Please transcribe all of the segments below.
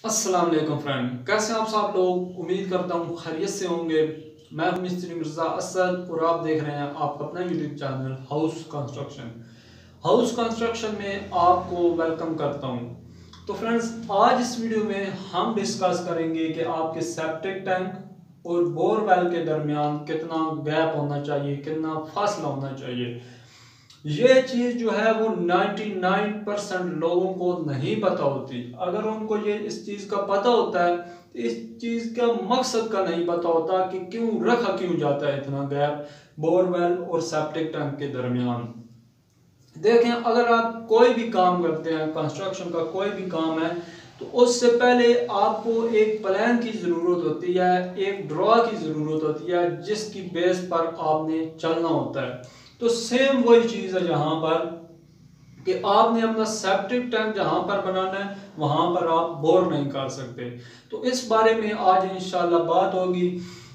अस्सलाम वालेकुम फ्रेंड, कैसे हैं आप सब लोग। उम्मीद करता हूँ खैरियत से होंगे। मैं हूं मिस्त्री मिर्ज़ा असद और आप देख रहे हैं आपका अपना YouTube channel house construction. House construction में आपको वेलकम करता हूं। तो फ्रेंड्स, आज इस वीडियो में हम डिस्कस करेंगे कि आपके सेप्टिक टैंक और बोरवेल के दरमियान कितना गैप होना चाहिए, कितना फासला होना चाहिए। ये चीज़ जो है वो 99% लोगों को नहीं पता होती। अगर उनको ये इस चीज़ का पता होता है तो इस चीज़ का मकसद का नहीं पता होता कि क्यों जाता है इतना गैप बोरवेल और सेप्टिक टैंक के दरमियान। देखें, अगर आप कोई भी काम करते हैं, कंस्ट्रक्शन का कोई भी काम है, तो उससे पहले आपको एक प्लान की ज़रूरत होती है, एक ड्रॉ की ज़रूरत होती है जिसकी बेस पर आपने चलना होता है। तो सेम वही चीज़ है यहाँ पर कि आपने अपना सेप्टिक टैंक जहाँ पर बनाना है वहाँ पर आप बोर नहीं कर सकते। तो इस बारे में आज इंशाल्लाह बात होगी।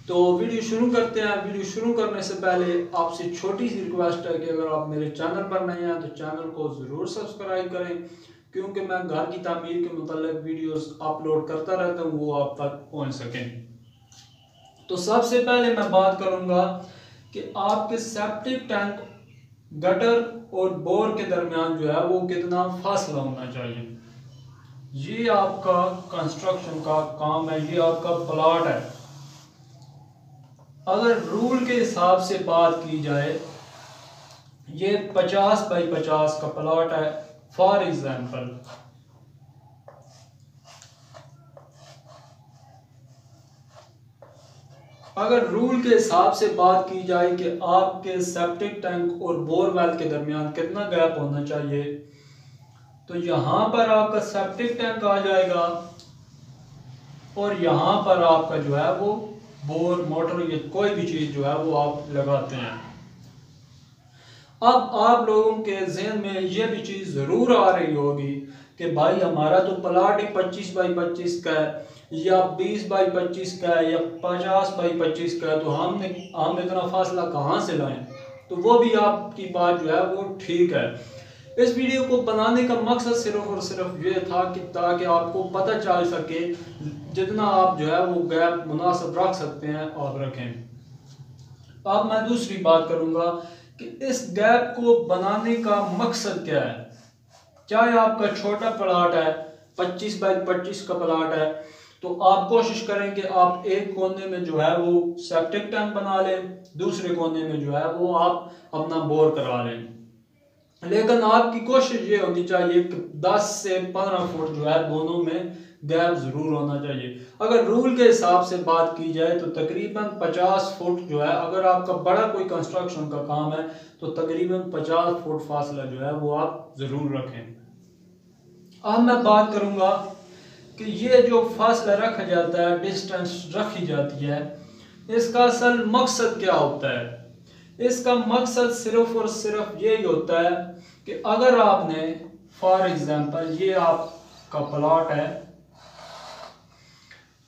तो वीडियो शुरू करते हैं। वीडियो शुरू करने से पहले आपसे छोटी सी रिक्वेस्ट है कि अगर आप मेरे चैनल पर नए हैं तो चैनल को ज़रूर सब्सक्राइब करें, क्योंकि मैं घर की तामीर के मुताल्लिक वीडियोस अपलोड करता रहता हूँ, वो आप तक पहुँच सकें। तो सबसे पहले मैं बात करूँगा कि आपके सेप्टिक टैंक गटर और बोर के दरमियान जो है वो कितना फासला होना चाहिए। ये आपका कंस्ट्रक्शन का काम है, ये आपका प्लॉट है। अगर रूल के हिसाब से बात की जाए, ये 50 बाई 50 का प्लॉट है फॉर एग्जांपल। अगर रूल के हिसाब से बात की जाए कि आपके सेप्टिक टैंक और बोरवेल के दरमियान कितना गैप होना चाहिए, तो यहाँ पर आपका सेप्टिक टैंक आ जाएगा और यहाँ पर आपका जो है वो बोर मोटर या कोई भी चीज़ जो है वो आप लगाते हैं। अब आप लोगों के जहन में ये भी चीज़ ज़रूर आ रही होगी कि भाई हमारा तो प्लाट ही 25 बाई 25 का है या 20 बाई 25 का है या 50 बाई 25 का है, तो हम इतना फासला कहाँ से लाएं। तो वो भी आपकी बात जो है वो ठीक है। इस वीडियो को बनाने का मकसद सिर्फ और सिर्फ ये था कि ताकि आपको पता चल सके जितना आप जो है वो गैप मुनासिब रख सकते हैं आप रखें। अब मैं दूसरी बात करूंगा कि इस गैप को बनाने का मकसद क्या है। चाहे आपका छोटा प्लाट है, 25 बाई 25 का प्लाट है, तो आप कोशिश करें कि आप एक कोने में जो है वो सेप्टिक टैंक बना लें, दूसरे कोने में जो है वो आप अपना बोर करा लें। लेकिन आपकी कोशिश ये होनी चाहिए कि 10 से 15 फुट जो है दोनों में गैप जरूर होना चाहिए। अगर रूल के हिसाब से बात की जाए तो तकरीबन 50 फुट जो है, अगर आपका बड़ा कोई कंस्ट्रक्शन का काम है तो तकरीबन 50 फुट फासला जो है वो आप जरूर रखें। अब मैं बात करूंगा कि ये जो फासला रखा जाता है, डिस्टेंस रखी जाती है, इसका असल मकसद क्या होता है। इसका मकसद सिर्फ और सिर्फ यही होता है कि अगर आपने फॉर एग्जांपल ये आपका प्लॉट है,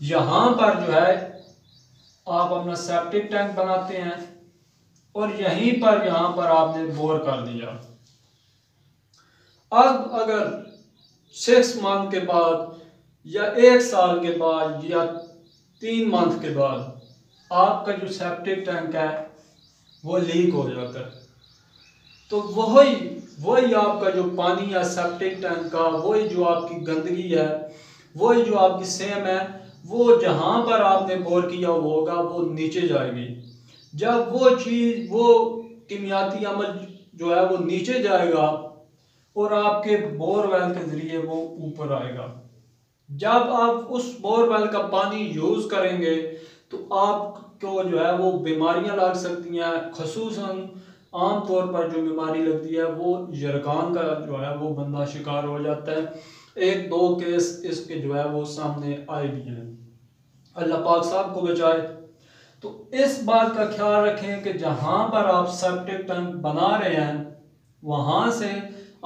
यहां पर जो है आप अपना सेप्टिक टैंक बनाते हैं और यहां पर आपने बोर कर दिया। अब अगर 6 मंथ के बाद या 1 साल के बाद या 3 मंथ के बाद आपका जो सेप्टिक टैंक है वो लीक हो जाता है, तो वही आपका जो पानी या सेप्टिक टैंक का वही जो आपकी गंदगी है, वही जो आपकी सेम है, वो जहां पर आपने बोर किया होगा वो नीचे जाएगी। जब वो चीज़, वो किमियाती अमल जो है वो नीचे जाएगा और आपके बोरवेल के ज़रिए वो ऊपर आएगा। जब आप उस बोरवेल का पानी यूज़ करेंगे तो आपको जो है वो बीमारियां लग सकती हैं। खसूसन आम तौर पर जो बीमारी लगती है वो यरकान का जो है वो बंदा शिकार हो जाता है। 1-2 केस इसके जो है वो सामने आए भी हैं, अल्लाह पाक साहब को बचाए। तो इस बात का ख्याल रखें कि जहां पर आप सेप्टिक टैंक बना रहे हैं वहां से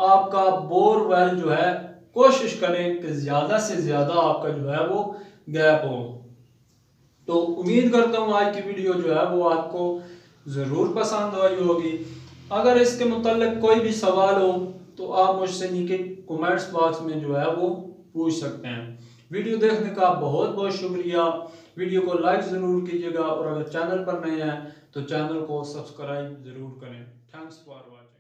आपका बोरवेल जो है कोशिश करें कि ज़्यादा से ज़्यादा आपका जो है वो गैप हो। तो उम्मीद करता हूँ आज की वीडियो जो है वो आपको ज़रूर पसंद आई होगी। अगर इसके मुताल्लिक कोई भी सवाल हो तो आप मुझसे नीचे कमेंट्स बॉक्स में जो है वो पूछ सकते हैं। वीडियो देखने का बहुत बहुत शुक्रिया। वीडियो को लाइक ज़रूर कीजिएगा और अगर चैनल पर नए हैं तो चैनल को सब्सक्राइब ज़रूर करें। Thanks for watching.